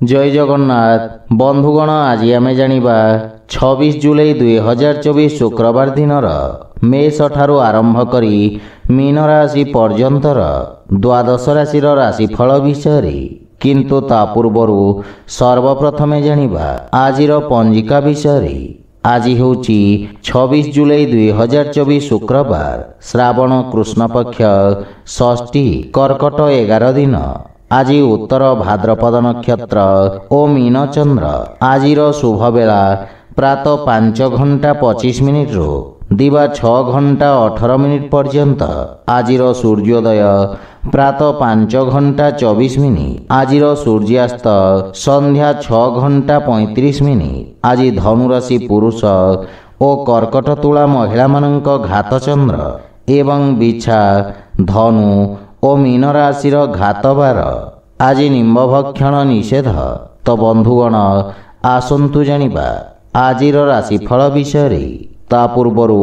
जय जगन्नाथ बंधुगण आज आमे जानिबा 26 जुलाई 2024 शुक्रवार दिनर मेष ठारू आरंभ करी मीन राशि पर्यंतर द्वादश राशि राशिफल विषय किंतु ता पूर्वरु सर्वप्रथमे जानिबा आजिर पंजिका विषय। आज होची 26 जुलाई 2024 शुक्रवार श्रावण कृष्ण पक्ष षष्ठी कर्कट 11 दिन। आज उत्तर भाद्रपद नक्षत्र ओ मीन चंद्र। आजिर शुभ बेला प्रातः 5:25 रु दिवा 6:18 पर्यंत। आजिर सूर्योदय प्रातः 5:24। आजिर सूर्यास्त संध्या 6:35। आज धनुराशि पुरुष ओ कर्कट तुला महिला मानक घात चंद्र एवं बिछा धनु ओ मीन राशि घातबार। आज निम्ब भक्षण निषेध। तो बंधुगण आसंतु जानिबा आजिर राशिफल विषय। ता पूर्वरु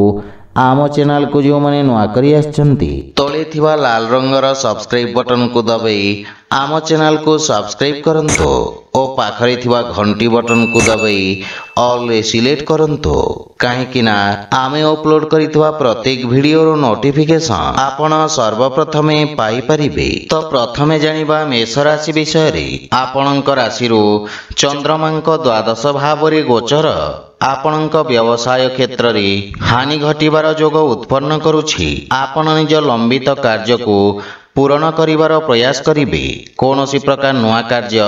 आम चैनल को जो माने नुआ करी आछंती तले थिबा लाल रंगर सब्सक्राइब बटन को दबाई आम चैनल को सब्सक्राइब करंतो ओ पाखरे थिबा घंटी बटन को दबाई ऑल सिलेक्ट करंतो काहेकि ना आमे अपलोड करितबा प्रत्येक वीडियो नोटिफिकेशन आपण सर्वप्रथमे पाई परिबे। तो प्रथमे जानिबा मेष राशि विषय रे। आपणक राशि रो चंद्रमांक द्वादश भाव रे गोचर आपणक व्यवसाय क्षेत्र रे हानि घटिबार जोग उत्पन्न करुछि। आपण निज लंबित कार्य को पूरण करिवार प्रयास करिबे। कोनोसी प्रकार नुआ कार्य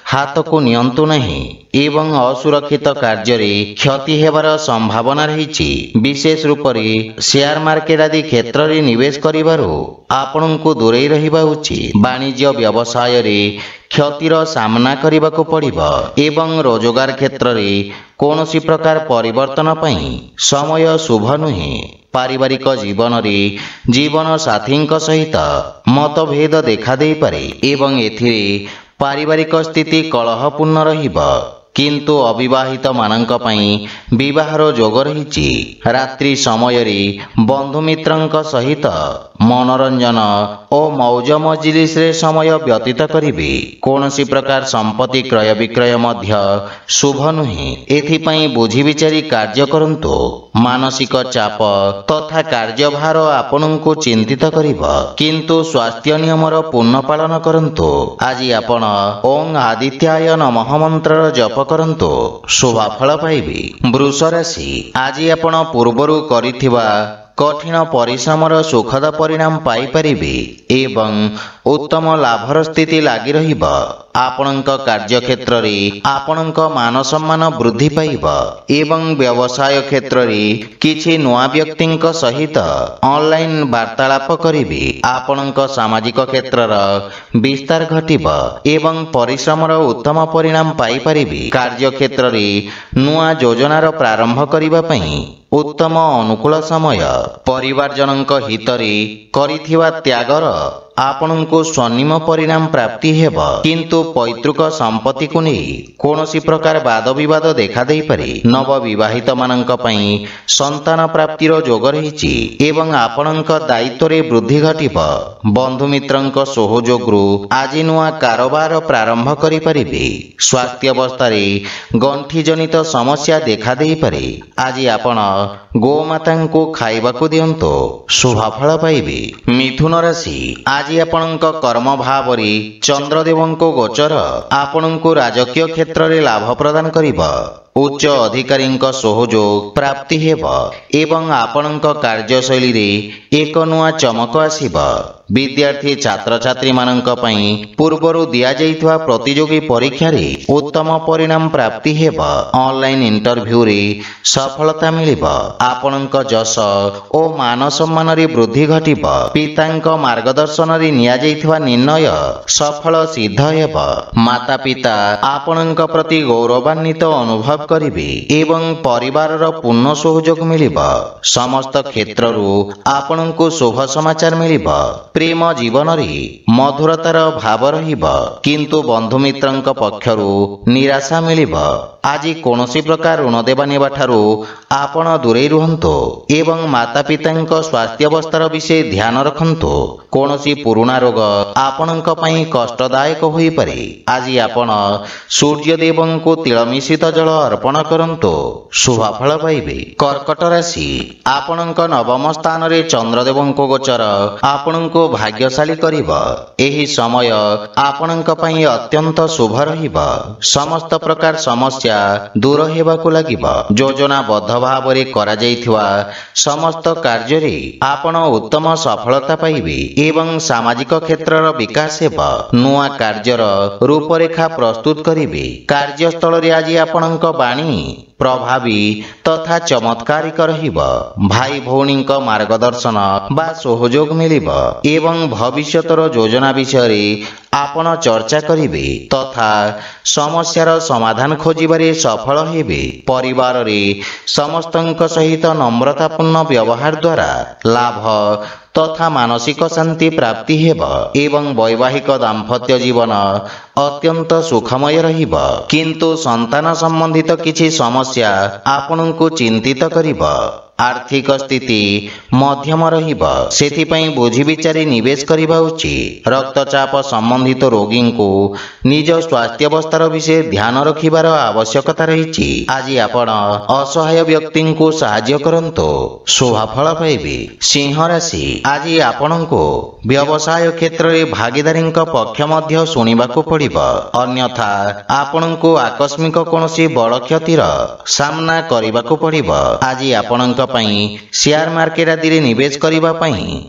हाथ को नियंतु नहीं एवं असुरक्षित कार्य रे क्षति हेबार संभावना रहिछि। विशेष रूप रे शेयर मार्केट आदि क्षेत्र रे निवेश करिवारो आपनकु दूरेई रहिबा उचित। वाणिज्य व्यवसाय रे क्षतिर सामना करबाको पड़िबो एवं रोजगार क्षेत्र रे कोनोसी प्रकार परिवर्तन पई समय शुभ नुहे। पारिवारिक जीवन रे जीवन साथी सहित मतभेद देखा दे पारे एवं एथिरे पारिवारिक स्थिति कलहपूर्ण रहिबो किंतु अविवाहित मानक पई विवाहर जोग रहिछि। रात्रि समय रे बंधु मित्रंक सहित मनोरंजन ओ मौज मजलिस रे समय व्यतीत करिबे। कोनोसी प्रकार संपत्ति क्रय विक्रय मध्य शुभ नुहे। एथि पई बुझी विचारी कार्य करंतो। मानसिक चाप तथा कार्यभार आपनकु चिंतित करिबो किंतु स्वास्थ्य नियमर पूर्ण पालन करंतो। आज आपण ओं आदित्याय नमः मंत्र जप करंतो शुभफल पाइबे। वृष राशि आज आपण पूर्वरु करिथिबा कठिन परिश्रमर सुखद परिणाम पाई परिबे एवं उत्तम लाभर स्थिति लागी रहिबो। आपणक कार्य क्षेत्र रे आपणक मान सम्मान वृद्धि पाइबो एवं व्यवसाय क्षेत्र रे किछि नुआ व्यक्तिंक सहित ऑनलाइन वार्तालाप करिबे। आपणक सामाजिक क्षेत्रर विस्तार घटिबो एवं परिश्रमर उत्तम परिणाम पाई परिबे। कार्य क्षेत्र रे नुआ योजनार प्रारंभ करिबा पई उत्तम अनुकूल समय। परिवार जनक हितरे करिथिबा त्यागर आपनको स्वर्णिम परिणाम प्राप्ति हेब किंतु पैतृक संपत्ति को नहीं कोनोसी प्रकार वाद विवाद देखा दे पारे। नव विवाहित मानक पई संतान प्राप्तिर जोग रहिछि एवं आपनक दायित्व रे वृद्धि घटिबो। बंधु मित्रंक सहयोगरु आज नुआ कारोबार प्रारंभ करि परिबे। स्वास्थ्य अवस्था रे गंठी जनित समस्या देखा दे पारे। आज आपण गोमाता को खाइबाकू दियंतो शुभफल पाइबे। मिथुन राशि आज आपणक कर्म भाव रे चंद्रदेवंको गोचर आपणको राजकीय क्षेत्र रे लाभ प्रदान करिबो। उच्च अधिकारी सहयोग प्राप्ति हेब एवं आपणक कार्यशैली रे एक नुआ चमक आसीबो। विद्यार्थी छात्र छात्री मानक पई पूर्वरु दिया जाइथवा प्रतियोगी परीक्षा रे उत्तम परिणाम प्राप्ति हेब। ऑनलाइन इंटरव्यू रे सफलता मिलिबो। आपणक जस ओ मान सम्मान रे वृद्धि घटिबो। पितांक मार्गदर्शन रे निया जाइथवा निर्णय सफल सिद्ध हेब। माता पिता आपणक प्रति गौरवान्वित अनुभव କରିବେ ଏବଂ ପରିବାରର ପୂର୍ଣ୍ଣ ସହଯୋଗ ମିଳିବ। ସମସ୍ତ କ୍ଷେତ୍ରରୁ ଆପଣଙ୍କୁ ଶୁଭ ସମାଚାର ମିଳିବ। ପ୍ରେମ ଜୀବନରେ ମଧୁରତାର ଭାବ ରହିବ, କିନ୍ତୁ ବନ୍ଧୁମିତ୍ରଙ୍କ ପକ୍ଷରୁ ନିରାଶା ମିଳିବ। ଆଜି କୌଣସି ପ୍ରକାର ଋଣ ଦେବା ନେବା ଠାରୁ ଆପଣ ଦୂରେଇ ରୁହନ୍ତୁ ଏବଂ ମାତା ପିତାଙ୍କ ସ୍ୱାସ୍ଥ୍ୟାବସ୍ଥାର ବିଷୟ ଧ୍ୟାନ ରଖନ୍ତୁ। କୌଣସି ପୁରୁଣା ରୋଗ ଆପଣଙ୍କ ପାଇଁ କଷ୍ଟଦାୟକ ହୋଇପାରେ। ଆଜି ଆପଣ ସୂର୍ଯ୍ୟଦେବଙ୍କୁ ତିଳ ମିଶ୍ରିତ ଜଳ ଅର୍ପଣ କରନ୍ତୁ, ଶୁଭଫଳ ପାଇବେ। କର୍କଟ ରାଶି, ଆପଣଙ୍କ ନବମ ସ୍ଥାନରେ ଚନ୍ଦ୍ରଦେବଙ୍କ ଗୋଚର ଆପଣଙ୍କୁ ଭାଗ୍ୟଶାଳୀ କରିବ। ଏହି ସମୟ ଆପଣଙ୍କ ପାଇଁ ଅତ୍ୟନ୍ତ ଶୁଭ ରହିବ। ସମସ୍ତ ପ୍ରକାର ସମସ୍ୟା ଦୂର ହେବାକୁ ଲାଗିବ। ଯୋଜନାବଦ୍ଧ ଭାବରେ କରାଯାଇଥିବା ସମସ୍ତ କାର୍ଯ୍ୟରେ ଆପଣ ଉତ୍ତମ ସଫଳତା ପାଇବେ ଏବଂ ସାମାଜିକ କ୍ଷେତ୍ରର ବିକାଶ ହେବ। ନୂଆ କାର୍ଯ୍ୟର ରୂପରେଖା ପ୍ରସ୍ତୁତ କରିବେ। କାର୍ଯ୍ୟସ୍ଥଳରେ ଆଜି ଆପଣଙ୍କ ବାଣୀ ପ୍ରଭାବୀ ତଥା ଚମତ୍କାରିକ ରହିବ। ଭାଇ ଭଉଣୀଙ୍କ ମାର୍ଗଦର୍ଶନ ବା ସହଯୋଗ ମିଳିବ ଏବଂ ଭବିଷ୍ୟତର ଯୋଜନା ବିଷୟରେ ଆପଣ ଚର୍ଚ୍ଚା କରିବେ ତଥା ସମସ୍ୟାର ସମାଧାନ ଖୋଜିବାରେ ସଫଳ ହେବେ। ପରିବାରରେ ସମସ୍ତଙ୍କ ସହିତ নম্রতাପୂର୍ଣ୍ଣ ବ୍ୟବହାର ଦ୍ୱାରା ଲାଭ ତଥା ମାନସିକ ଶାନ୍ତି ପ୍ରାପ୍ତି ହେବ ଏବଂ ବୈବାହିକ ଦାମ୍ପତ୍ୟ ଜୀବନ ଅତ୍ୟନ୍ତ ସୁଖମୟ ରହିବ। କିନ୍ତୁ ସନ୍ତାନ ସମ୍ବନ୍ଧିତ କିଛି ସମସ୍ୟା ଆପଣଙ୍କୁ ଚିନ୍ତିତ କରିବ। ଆର୍ଥିକ ସ୍ଥିତି ମଧ୍ୟମ ରହିବ, ସେଥିପାଇଁ ବୁଝି ବିଚାରି ନିବେଶ କରିବା ଉଚିତ। ରକ୍ତଚାପ ସମ୍ବନ୍ଧିତ ରୋଗୀଙ୍କୁ ନିଜ ସ୍ୱାସ୍ଥ୍ୟାବସ୍ଥାର ବିଷୟ ଧ୍ୟାନ ରଖିବାର ଆବଶ୍ୟକତା ରହିଛି। ଆଜି ଆପଣ ଅସହାୟ ବ୍ୟକ୍ତିଙ୍କୁ ସାହାଯ୍ୟ କରନ୍ତୁ, ଶୁଭଫଳ ପାଇବେ। ସିଂହ ରାଶି, ଆଜି ଆପଣଙ୍କୁ ବ୍ୟବସାୟ କ୍ଷେତ୍ରରେ ଭାଗିଦାରୀଙ୍କ ପକ୍ଷ ମଧ୍ୟ ଶୁଣିବାକୁ ପଡ଼ିବ, ଅନ୍ୟଥା ଆପଣଙ୍କୁ ଆକସ୍ମିକ କୌଣସି ବଡ଼ କ୍ଷତିର ସାମ୍ନା କରିବାକୁ ପଡ଼ିବ। ଆଜି ଆପଣଙ୍କ ପାଇଁ ସେୟାର ମାର୍କେଟ ଆଦିରେ ନିବେଶ କରିବା ପାଇଁ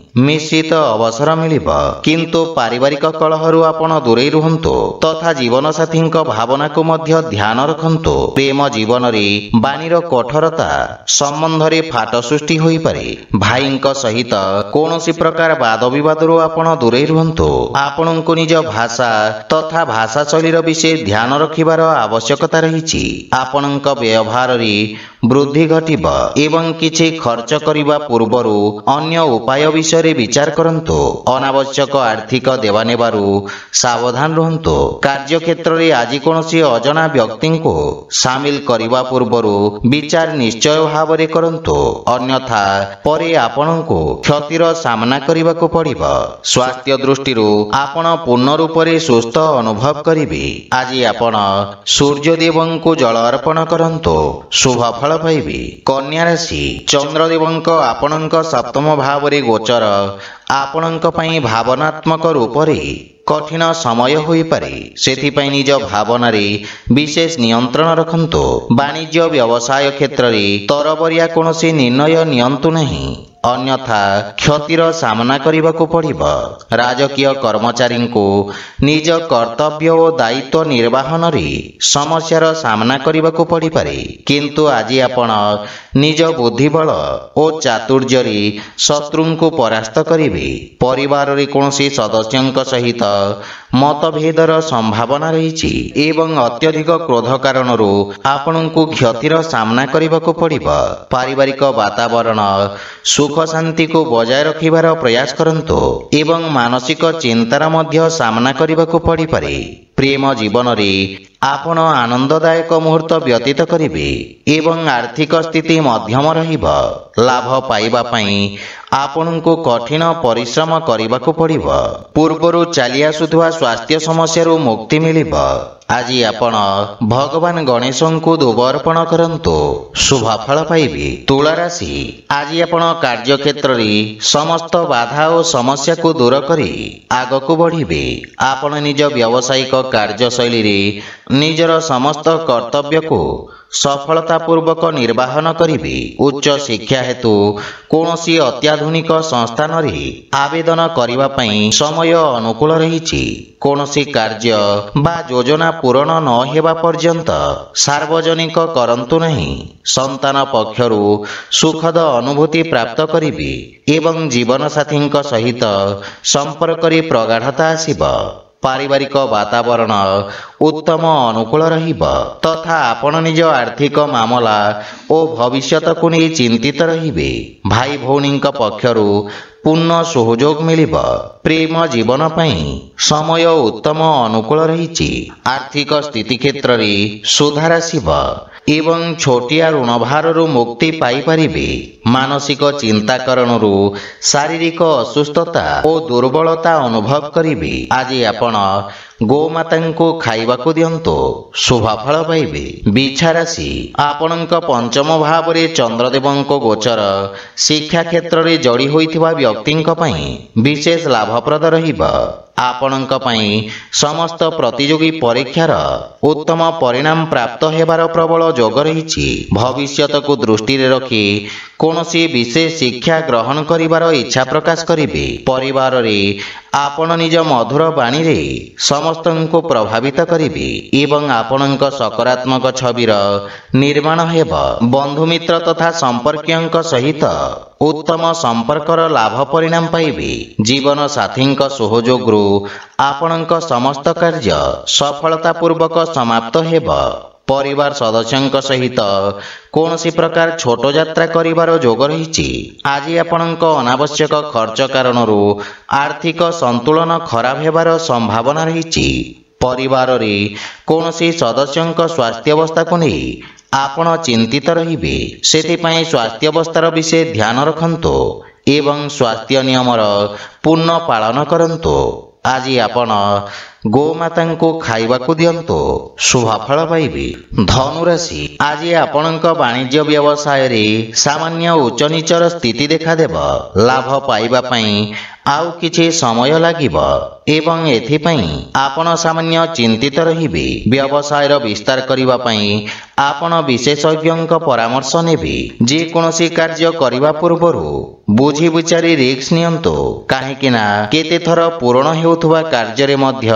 ମିଶ୍ରିତ ଅବସର ମିଳିବ, କିନ୍ତୁ ପାରିବାରିକ କଳହରୁ ଆପଣ ଦୂରେଇ ରୁହନ୍ତୁ ତଥା ଜୀବନସାଥୀଙ୍କ ଭାବନାକୁ ମଧ୍ୟ ଧ୍ୟାନ ରଖନ୍ତୁ। ପ୍ରେମ ଜୀବନରେ ବାଣୀର କଠୋରତା ସମ୍ବନ୍ଧରେ ଫାଟ ସୃଷ୍ଟି ହୋଇପାରେ। ଭାଇଙ୍କ ସହିତ କୌଣସି ପ୍ରକାର ବାଦ ବିବାଦରୁ ଆପଣ ଦୂରେଇ ରୁହନ୍ତୁ। ଆପଣଙ୍କୁ ନିଜ ଭାଷା ତଥା ଭାଷା ଶୈଳୀର ବିଷୟ ଧ୍ୟାନ ରଖିବାର ଆବଶ୍ୟକତା ରହିଛି। ଆପଣଙ୍କ ବ୍ୟବହାରରେ ବୃଦ୍ଧି ଘଟିବ ଏବଂ କିଛି ଖର୍ଚ୍ଚ କରିବା ପୂର୍ବରୁ ଅନ୍ୟ ଉପାୟ ବିଷୟରେ ବିଚାର କରନ୍ତୁ। ଅନାବଶ୍ୟକ ଆର୍ଥିକ ଦେବାନେବାରୁ ସାବଧାନ ରୁହନ୍ତୁ। କାର୍ଯ୍ୟକ୍ଷେତ୍ରରେ ଆଜି କୌଣସି ଅଜଣା ବ୍ୟକ୍ତିଙ୍କୁ ସାମିଲ କରିବା ପୂର୍ବରୁ ବିଚାର ନିଶ୍ଚୟ ଭାବରେ କରନ୍ତୁ, ଅନ୍ୟଥା ପରେ ଆପଣଙ୍କୁ କ୍ଷତିର ସାମ୍ନା କରିବାକୁ ପଡ଼ିବ। ସ୍ୱାସ୍ଥ୍ୟ ଦୃଷ୍ଟିରୁ ଆପଣ ପୂର୍ଣ୍ଣ ରୂପରେ ସୁସ୍ଥ ଅନୁଭବ କରିବେ। ଆଜି ଆପଣ ସୂର୍ଯ୍ୟଦେବଙ୍କୁ ଜଳ ଅର୍ପଣ କରନ୍ତୁ, ଶୁଭଫଳ ପାଇବେ। କନ୍ୟା ରାଶି, ଚନ୍ଦ୍ରଦେବଙ୍କ ଆପଣଙ୍କ ସପ୍ତମ ଭାବରେ ଗୋଚର ଆପଣଙ୍କ ପାଇଁ ଭାବନାତ୍ମକ ରୂପରେ କଠିନ ସମୟ ହୋଇପାରେ, ସେଥିପାଇଁ ନିଜ ଭାବନାରେ ବିଶେଷ ନିୟନ୍ତ୍ରଣ ରଖନ୍ତୁ। ବାଣିଜ୍ୟ ବ୍ୟବସାୟ କ୍ଷେତ୍ରରେ ତରବରିଆ କୌଣସି ନିର୍ଣ୍ଣୟ ନିଅନ୍ତୁ ନାହିଁ, ଅନ୍ୟଥା କ୍ଷତିର ସାମ୍ନା କରିବାକୁ ପଡ଼ିବ। ରାଜକୀୟ କର୍ମଚାରୀଙ୍କୁ ନିଜ କର୍ତ୍ତବ୍ୟ ଓ ଦାୟିତ୍ୱ ନିର୍ବାହନରେ ସମସ୍ୟାର ସାମ୍ନା କରିବାକୁ ପଡ଼ିପାରେ, କିନ୍ତୁ ଆଜି ଆପଣ ନିଜ ବୁଦ୍ଧିବଳ ଓ ଚାତୁର୍ଯ୍ୟରେ ଶତ୍ରୁଙ୍କୁ ପରାସ୍ତ କରିବେ। ପରିବାରରେ କୌଣସି ସଦସ୍ୟଙ୍କ ସହିତ ମତଭେଦର ସମ୍ଭାବନା ରହିଛି ଏବଂ ଅତ୍ୟଧିକ କ୍ରୋଧ କାରଣରୁ ଆପଣଙ୍କୁ କ୍ଷତିର ସାମ୍ନା କରିବାକୁ ପଡ଼ିବ। ପାରିବାରିକ ବାତାବରଣ ସୁଖ ଶାନ୍ତିକୁ ବଜାୟ ରଖିବାର ପ୍ରୟାସ କରନ୍ତୁ ଏବଂ ମାନସିକ ଚିନ୍ତାର ମଧ୍ୟ ସାମ୍ନା କରିବାକୁ ପଡ଼ିପାରେ। ପ୍ରେମ ଜୀବନରେ ଆପଣ ଆନନ୍ଦଦାୟକ ମୁହୂର୍ତ୍ତ ବ୍ୟତୀତ କରିବେ ଏବଂ ଆର୍ଥିକ ସ୍ଥିତି ମଧ୍ୟମ ରହିବ। ଲାଭ ପାଇବା ପାଇଁ ଆପଣଙ୍କୁ କଠିନ ପରିଶ୍ରମ କରିବାକୁ ପଡ଼ିବ। ପୂର୍ବରୁ ଚାଲି ଆସୁଥିବା ସ୍ୱାସ୍ଥ୍ୟ ସମସ୍ୟାରୁ ମୁକ୍ତି ମିଳିବ। ଆଜି ଆପଣ ଭଗବାନ ଗଣେଶଙ୍କୁ ଧୂପ ଅର୍ପଣ କରନ୍ତୁ, ଶୁଭଫଳ ପାଇବେ। ତୁଳା ରାଶି, ଆଜି ଆପଣ କାର୍ଯ୍ୟକ୍ଷେତ୍ରରେ ସମସ୍ତ ବାଧା ଓ ସମସ୍ୟାକୁ ଦୂର କରି ଆଗକୁ ବଢ଼ିବେ। ଆପଣ ନିଜ ବ୍ୟବସାୟିକ କାର୍ଯ୍ୟଶୈଳୀରେ ନିଜର ସମସ୍ତ କର୍ତ୍ତବ୍ୟକୁ ସଫଳତାପୂର୍ବକ ନିର୍ବାହନ କରିବେ। ଉଚ୍ଚ ଶିକ୍ଷା ହେତୁ କୌଣସି ଅତ୍ୟାଧୁନିକ ସଂସ୍ଥାନରେ ଆବେଦନ କରିବା ପାଇଁ ସମୟ ଅନୁକୂଳ ରହିଛି। କୌଣସି କାର୍ଯ୍ୟ ବା ଯୋଜନା ପୂରଣ ନ ହେବା ପର୍ଯ୍ୟନ୍ତ ସାର୍ବଜନିକ କରନ୍ତୁ ନାହିଁ। ସନ୍ତାନ ପକ୍ଷରୁ ସୁଖଦ ଅନୁଭୂତି ପ୍ରାପ୍ତ କରିବେ ଏବଂ ଜୀବନସାଥୀଙ୍କ ସହିତ ସମ୍ପର୍କରେ ପ୍ରଗାଢ଼ତା ଆସିବ। ପାରିବାରିକ ବାତାବରଣ ଉତ୍ତମ ଅନୁକୂଳ ରହିବ ତଥା ଆପଣ ନିଜ ଆର୍ଥିକ ମାମଲା ଓ ଭବିଷ୍ୟତକୁ ନେଇ ଚିନ୍ତିତ ରହିବେ। ଭାଇ ଭଉଣୀଙ୍କ ପକ୍ଷରୁ ପୂର୍ଣ୍ଣ ସହଯୋଗ ମିଳିବ। ପ୍ରେମ ଜୀବନ ପାଇଁ ସମୟ ଉତ୍ତମ ଅନୁକୂଳ ରହିଛି। ଆର୍ଥିକ ସ୍ଥିତି କ୍ଷେତ୍ରରେ ସୁଧାର ଆସିବ ଏବଂ ଛୋଟିଆ ଋଣ ଭାରରୁ ମୁକ୍ତି ପାଇପାରିବେ। ମାନସିକ ଚିନ୍ତା କାରଣରୁ ଶାରୀରିକ ଅସୁସ୍ଥତା ଓ ଦୁର୍ବଳତା ଅନୁଭବ କରିବେ। ଆଜି ଆପଣ ଗୋମାତାଙ୍କୁ ଖାଇବାକୁ ଦିଅନ୍ତୁ, ଶୁଭଫଳ ପାଇବେ। ବିଛା ରାଶି ଆପଣଙ୍କ ପଞ୍ଚମ ଭାବରେ ଚନ୍ଦ୍ରଦେବଙ୍କ ଗୋଚର ଶିକ୍ଷା କ୍ଷେତ୍ରରେ ଯୋଡ଼ି ହୋଇଥିବା ବ୍ୟକ୍ତିଙ୍କ ପାଇଁ ବିଶେଷ ଲାଭପ୍ରଦ ରହିବ। ଆପଣଙ୍କ ପାଇଁ ସମସ୍ତ ପ୍ରତିଯୋଗୀ ପରୀକ୍ଷାର ଉତ୍ତମ ପରିଣାମ ପ୍ରାପ୍ତ ହେବାର ପ୍ରବଳ ଯୋଗ ରହିଛି। ଭବିଷ୍ୟତକୁ ଦୃଷ୍ଟିରେ ରଖି କୌଣସି ବିଶେଷ ଶିକ୍ଷା ଗ୍ରହଣ କରିବାର ଇଚ୍ଛା ପ୍ରକାଶ କରିବେ। ପରିବାରରେ ଆପଣ ନିଜ ମଧୁର ବାଣୀରେ ସମସ୍ତଙ୍କୁ ପ୍ରଭାବିତ କରିବେ ଏବଂ ଆପଣଙ୍କ ସକାରାତ୍ମକ ଛବିର ନିର୍ମାଣ ହେବ। ବନ୍ଧୁମିତ୍ର ତଥା ସମ୍ପର୍କୀୟଙ୍କ ସହିତ ଉତ୍ତମ ସମ୍ପର୍କର ଲାଭ ପରିଣାମ ପାଇବେ। ଜୀବନ ସାଥୀଙ୍କ ସହଯୋଗରୁ ଆପଣଙ୍କ ସମସ୍ତ କାର୍ଯ୍ୟ ସଫଳତାପୂର୍ବକ ସମାପ୍ତ ହେବ। ପରିବାର ସଦସ୍ୟଙ୍କ ସହିତ କୌଣସି ପ୍ରକାର ଛୋଟ ଯାତ୍ରା କରିବାର ଯୋଗ ରହିଛି। ଆଜି ଆପଣଙ୍କ ଅନାବଶ୍ୟକ ଖର୍ଚ୍ଚ କାରଣରୁ ଆର୍ଥିକ ସନ୍ତୁଳନ ଖରାପ ହେବାର ସମ୍ଭାବନା ରହିଛି। ପରିବାରରେ କୌଣସି ସଦସ୍ୟଙ୍କ ସ୍ୱାସ୍ଥ୍ୟାବସ୍ଥାକୁ ନେଇ ଆପଣ ଚିନ୍ତିତ ରହିବେ। ସେଥିପାଇଁ ସ୍ୱାସ୍ଥ୍ୟାବସ୍ଥାର ବିଷୟ ଧ୍ୟାନ ରଖନ୍ତୁ ଏବଂ ସ୍ୱାସ୍ଥ୍ୟ ନିୟମର ପୂର୍ଣ୍ଣ ପାଳନ କରନ୍ତୁ। ଆଜି ଆପଣ ଗୋମାତାଙ୍କୁ ଖାଇବାକୁ ଦିଅନ୍ତୁ, ଶୁଭଫଳ ପାଇବେ। ଧନୁରାଶି ଆଜି ଆପଣଙ୍କ ବାଣିଜ୍ୟ ବ୍ୟବସାୟରେ ସାମାନ୍ୟ ଉଚ୍ଚ ନିଚର ସ୍ଥିତି ଦେଖାଦେବ। ଲାଭ ପାଇବା ପାଇଁ ଆଉ କିଛି ସମୟ ଲାଗିବ ଏବଂ ଏଥିପାଇଁ ଆପଣ ସାମାନ୍ୟ ଚିନ୍ତିତ ରହିବେ। ବ୍ୟବସାୟର ବିସ୍ତାର କରିବା ପାଇଁ ଆପଣ ବିଶେଷଜ୍ଞଙ୍କ ପରାମର୍ଶ ନେବେ। ଯେକୌଣସି କାର୍ଯ୍ୟ କରିବା ପୂର୍ବରୁ ବୁଝି ବିଚାରି ରିସ୍କ ନିଅନ୍ତୁ, କାହିଁକି ନା କେତେଥର ପୂରଣ ହେଉଥିବା କାର୍ଯ୍ୟରେ ମଧ୍ୟ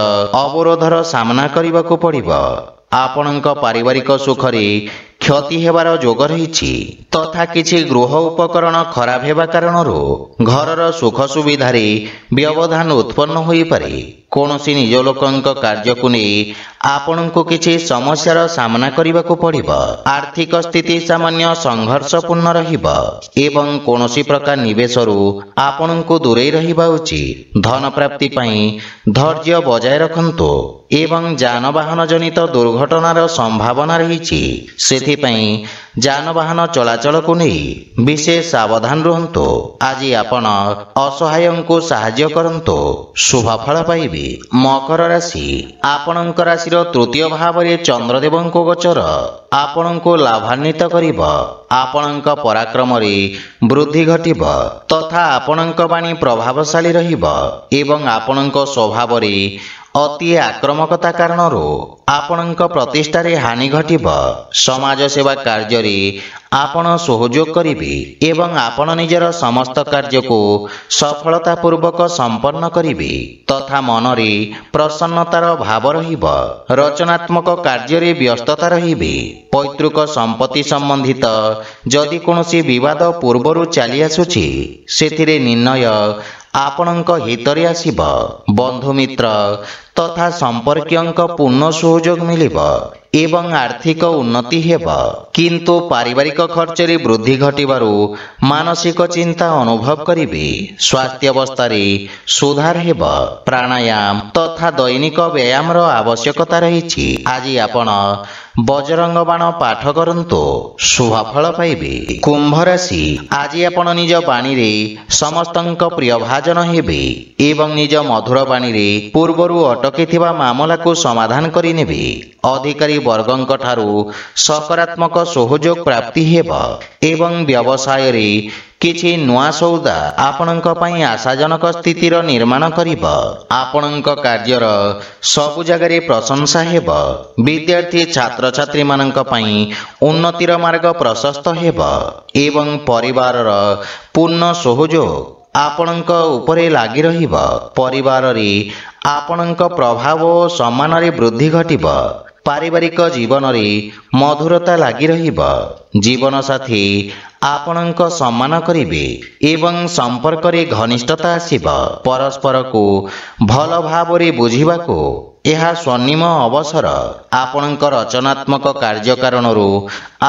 ଅବରୋଧର ସାମ୍ନା କରିବାକୁ ପଡ଼ିବ। ଆପଣଙ୍କ ପାରିବାରିକ ସୁଖରେ କ୍ଷତି ହେବାର ଯୋଗ ରହିଛି ତଥା କିଛି ଗୃହ ଉପକରଣ ଖରାପ ହେବା କାରଣରୁ ଘରର ସୁଖ ସୁବିଧାରେ ବ୍ୟବଧାନ ଉତ୍ପନ୍ନ ହୋଇପାରେ। କୌଣସି ନିଜ ଲୋକଙ୍କ କାର୍ଯ୍ୟକୁ ନେଇ ଆପଣଙ୍କୁ କିଛି ସମସ୍ୟାର ସାମ୍ନା କରିବାକୁ ପଡ଼ିବ। ଆର୍ଥିକ ସ୍ଥିତି ସାମାନ୍ୟ ସଂଘର୍ଷପୂର୍ଣ୍ଣ ରହିବ ଏବଂ କୌଣସି ପ୍ରକାର ନିବେଶରୁ ଆପଣଙ୍କୁ ଦୂରେଇ ରହିବା ଉଚିତ। ଧନ ପ୍ରାପ୍ତି ପାଇଁ ଧୈର୍ଯ୍ୟ ବଜାୟ ରଖନ୍ତୁ ଏବଂ ଯାନବାହନ ଜନିତ ଦୁର୍ଘଟଣାର ସମ୍ଭାବନା ରହିଛି। ସେଥିପାଇଁ ଯାନବାହନ ଚଳାଚଳକୁ ନେଇ ବିଶେଷ ସାବଧାନ ରୁହନ୍ତୁ। ଆଜି ଆପଣ ଅସହାୟଙ୍କୁ ସାହାଯ୍ୟ କରନ୍ତୁ, ଶୁଭଫଳ ପାଇବେ। ମକର ରାଶି ଆପଣଙ୍କ ରାଶିର ତୃତୀୟ ଭାବରେ ଚନ୍ଦ୍ରଦେବଙ୍କ ଗୋଚର ଆପଣଙ୍କୁ ଲାଭାନ୍ୱିତ କରିବ। ଆପଣଙ୍କ ପରାକ୍ରମରେ ବୃଦ୍ଧି ଘଟିବ ତଥା ଆପଣଙ୍କ ବାଣୀ ପ୍ରଭାବଶାଳୀ ରହିବ ଏବଂ ଆପଣଙ୍କ ସ୍ୱଭାବରେ ଅତି ଆକ୍ରମକତା କାରଣରୁ ଆପଣଙ୍କ ପ୍ରତିଷ୍ଠାରେ ହାନି ଘଟିବ। ସମାଜ ସେବା କାର୍ଯ୍ୟରେ ଆପଣ ସହଯୋଗ କରିବେ ଏବଂ ଆପଣ ନିଜର ସମସ୍ତ କାର୍ଯ୍ୟକୁ ସଫଳତାପୂର୍ବକ ସମ୍ପନ୍ନ କରିବେ ତଥା ମନରେ ପ୍ରସନ୍ନତାର ଭାବ ରହିବ। ରଚନାତ୍ମକ କାର୍ଯ୍ୟରେ ବ୍ୟସ୍ତତା ରହିବେ। ପୈତୃକ ସମ୍ପତ୍ତି ସମ୍ବନ୍ଧିତ ଯଦି କୌଣସି ବିବାଦ ପୂର୍ବରୁ ଚାଲି ଆସୁଛି, ସେଥିରେ ନିର୍ଣ୍ଣୟ ଆପଣଙ୍କ ହିତରେ ଆସିବ। ବନ୍ଧୁମିତ୍ର ତଥା ସମ୍ପର୍କୀୟଙ୍କ ପୂର୍ଣ୍ଣ ସହଯୋଗ ମିଳିବ ଏବଂ ଆର୍ଥିକ ଉନ୍ନତି ହେବ। କିନ୍ତୁ ପାରିବାରିକ ଖର୍ଚ୍ଚରେ ବୃଦ୍ଧି ଘଟିବାରୁ ମାନସିକ ଚିନ୍ତା ଅନୁଭବ କରିବେ। ସ୍ୱାସ୍ଥ୍ୟାବସ୍ଥାରେ ସୁଧାର ହେବ। ପ୍ରାଣାୟାମ ତଥା ଦୈନିକ ବ୍ୟାୟାମର ଆବଶ୍ୟକତା ରହିଛି। ଆଜି ଆପଣ ବଜରଙ୍ଗ ବାଣ ପାଠ କରନ୍ତୁ, ଶୁଭଫଳ ପାଇବେ। କୁମ୍ଭ ରାଶି ଆଜି ଆପଣ ନିଜ ବାଣୀରେ ସମସ୍ତଙ୍କ ପ୍ରିୟ ଭାଜନ ହେବେ ଏବଂ ନିଜ ମଧୁର ବାଣୀରେ ପୂର୍ବରୁ ଅଟକିଥିବା ମାମଲାକୁ ସମାଧାନ କରିନେବେ। ଅଧିକାରୀ ବର୍ଗଙ୍କ ଠାରୁ ସକାରାତ୍ମକ ସହଯୋଗ ପ୍ରାପ୍ତି ହେବ ଏବଂ ବ୍ୟବସାୟରେ କିଛି ନୂଆ ସୌଦା ଆପଣଙ୍କ ପାଇଁ ଆଶାଜନକ ସ୍ଥିତିର ନିର୍ମାଣ କରିବ। ଆପଣଙ୍କ କାର୍ଯ୍ୟର ସବୁ ଜାଗାରେ ପ୍ରଶଂସା ହେବ। ବିଦ୍ୟାର୍ଥୀ ଛାତ୍ରଛାତ୍ରୀମାନଙ୍କ ପାଇଁ ଉନ୍ନତିର ମାର୍ଗ ପ୍ରଶସ୍ତ ହେବ ଏବଂ ପରିବାରର ପୂର୍ଣ୍ଣ ସହଯୋଗ ଆପଣଙ୍କ ଉପରେ ଲାଗି ରହିବ। ପରିବାରରେ ଆପଣଙ୍କ ପ୍ରଭାବ ଓ ସମ୍ମାନରେ ବୃଦ୍ଧି ଘଟିବ। ପାରିବାରିକ ଜୀବନରେ ମଧୁରତା ଲାଗି ରହିବ। ଜୀବନସାଥୀ ଆପଣଙ୍କ ସମ୍ମାନ କରିବେ ଏବଂ ସମ୍ପର୍କରେ ଘନିଷ୍ଠତା ଆସିବ। ପରସ୍ପରକୁ ଭଲ ଭାବରେ ବୁଝିବାକୁ ଏହା ସ୍ୱର୍ଣ୍ଣିମ ଅବସର। ଆପଣଙ୍କ ରଚନାତ୍ମକ କାର୍ଯ୍ୟ କାରଣରୁ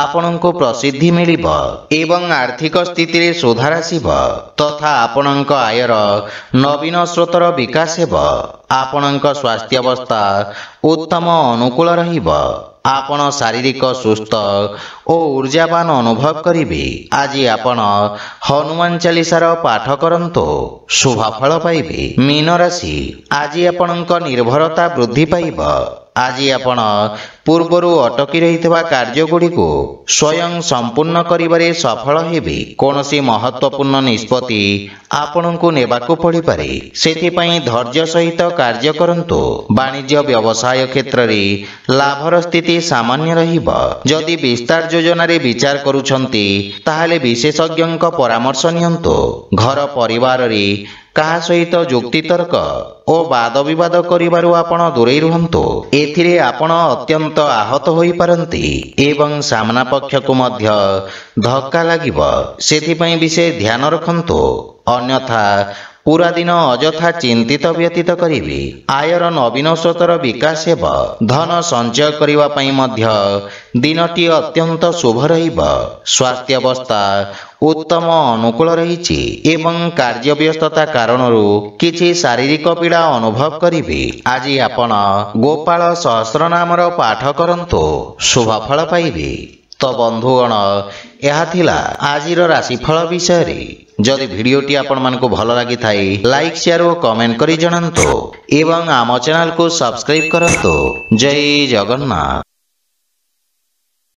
ଆପଣଙ୍କୁ ପ୍ରସିଦ୍ଧି ମିଳିବ ଏବଂ ଆର୍ଥିକ ସ୍ଥିତିରେ ସୁଧାର ଆସିବ ତଥା ଆପଣଙ୍କ ଆୟର ନବୀନ ସ୍ରୋତର ବିକାଶ ହେବ। ଆପଣଙ୍କ ସ୍ୱାସ୍ଥ୍ୟାବସ୍ଥା ଉତ୍ତମ ଅନୁକୂଳ ରହିବ। ଆପଣ ଶାରୀରିକ ସୁସ୍ଥ ଓ ଊର୍ଜାବାନ ଅନୁଭବ କରିବେ। ଆଜି ଆପଣ ହନୁମାନ ଚାଳିଶାର ପାଠ କରନ୍ତୁ, ଶୁଭଫଳ ପାଇବେ। ମୀନ ରାଶି, ଆଜି ଆପଣଙ୍କ ନିର୍ଭରତା ବୃଦ୍ଧି ପାଇବ। ଆଜି ଆପଣ ପୂର୍ବରୁ ଅଟକି ରହିଥିବା କାର୍ଯ୍ୟଗୁଡ଼ିକୁ ସ୍ୱୟଂ ସମ୍ପୂର୍ଣ୍ଣ କରିବାରେ ସଫଳ ହେବେ। କୌଣସି ମହତ୍ତ୍ୱପୂର୍ଣ୍ଣ ନିଷ୍ପତ୍ତି ଆପଣଙ୍କୁ ନେବାକୁ ପଡ଼ିପାରେ, ସେଥିପାଇଁ ଧୈର୍ଯ୍ୟ ସହିତ କାର୍ଯ୍ୟ କରନ୍ତୁ। ବାଣିଜ୍ୟ ବ୍ୟବସାୟ କ୍ଷେତ୍ରରେ ଲାଭର ସ୍ଥିତି ସାମାନ୍ୟ ରହିବ। ଯଦି ବିସ୍ତାର ଯୋଜନାରେ ବିଚାର କରୁଛନ୍ତି ତାହେଲେ ବିଶେଷଜ୍ଞଙ୍କ ପରାମର୍ଶ ନିଅନ୍ତୁ। ଘର ପରିବାରରେ କାହା ସହିତ ଯୁକ୍ତିତର୍କ ଓ ବାଦବିବାଦ କରିବାରୁ ଆପଣ ଦୂରେଇ ରୁହନ୍ତୁ। ଏଥିରେ ଆପଣ ଅତ୍ୟନ୍ତ ଆହତ ହୋଇପାରନ୍ତି ଏବଂ ସାମ୍ନା ପକ୍ଷକୁ ମଧ୍ୟ ଧକ୍କା ଲାଗିବ, ସେଥିପାଇଁ ବିଶେଷ ଧ୍ୟାନ ରଖନ୍ତୁ। ଅନ୍ୟଥା ପୁରା ଦିନ ଅଯଥା ଚିନ୍ତିତ ବ୍ୟତୀତ କରିବେ। ଆୟର ନବୀନ ସ୍ରୋତର ବିକାଶ ହେବ। ଧନ ସଞ୍ଚୟ କରିବା ପାଇଁ ମଧ୍ୟ ଦିନଟି ଅତ୍ୟନ୍ତ ଶୁଭ ରହିବ। ସ୍ୱାସ୍ଥ୍ୟାବସ୍ଥା ଉତ୍ତମ ଅନୁକୂଳ ରହିଛି ଏବଂ କାର୍ଯ୍ୟବ୍ୟସ୍ତତା କାରଣରୁ କିଛି ଶାରୀରିକ ପୀଡ଼ା ଅନୁଭବ କରିବେ। ଆଜି ଆପଣ ଗୋପାଳ ସହସ୍ରନାମର ପାଠ କରନ୍ତୁ, ଶୁଭଫଳ ପାଇବେ। ତ ବନ୍ଧୁଗଣ, ଏହା ଥିଲା ଆଜିର ରାଶିଫଳ ବିଷୟରେ। ଯଦି ଭିଡ଼ିଓଟି ଆପଣମାନଙ୍କୁ ଭଲ ଲାଗିଥାଏ ଲାଇକ୍, ସେୟାର ଓ କମେଣ୍ଟ କରି ଜଣାନ୍ତୁ ଏବଂ ଆମ ଚ୍ୟାନେଲକୁ ସବସ୍କ୍ରାଇବ୍ କରନ୍ତୁ। ଜୟ ଜଗନ୍ନାଥ।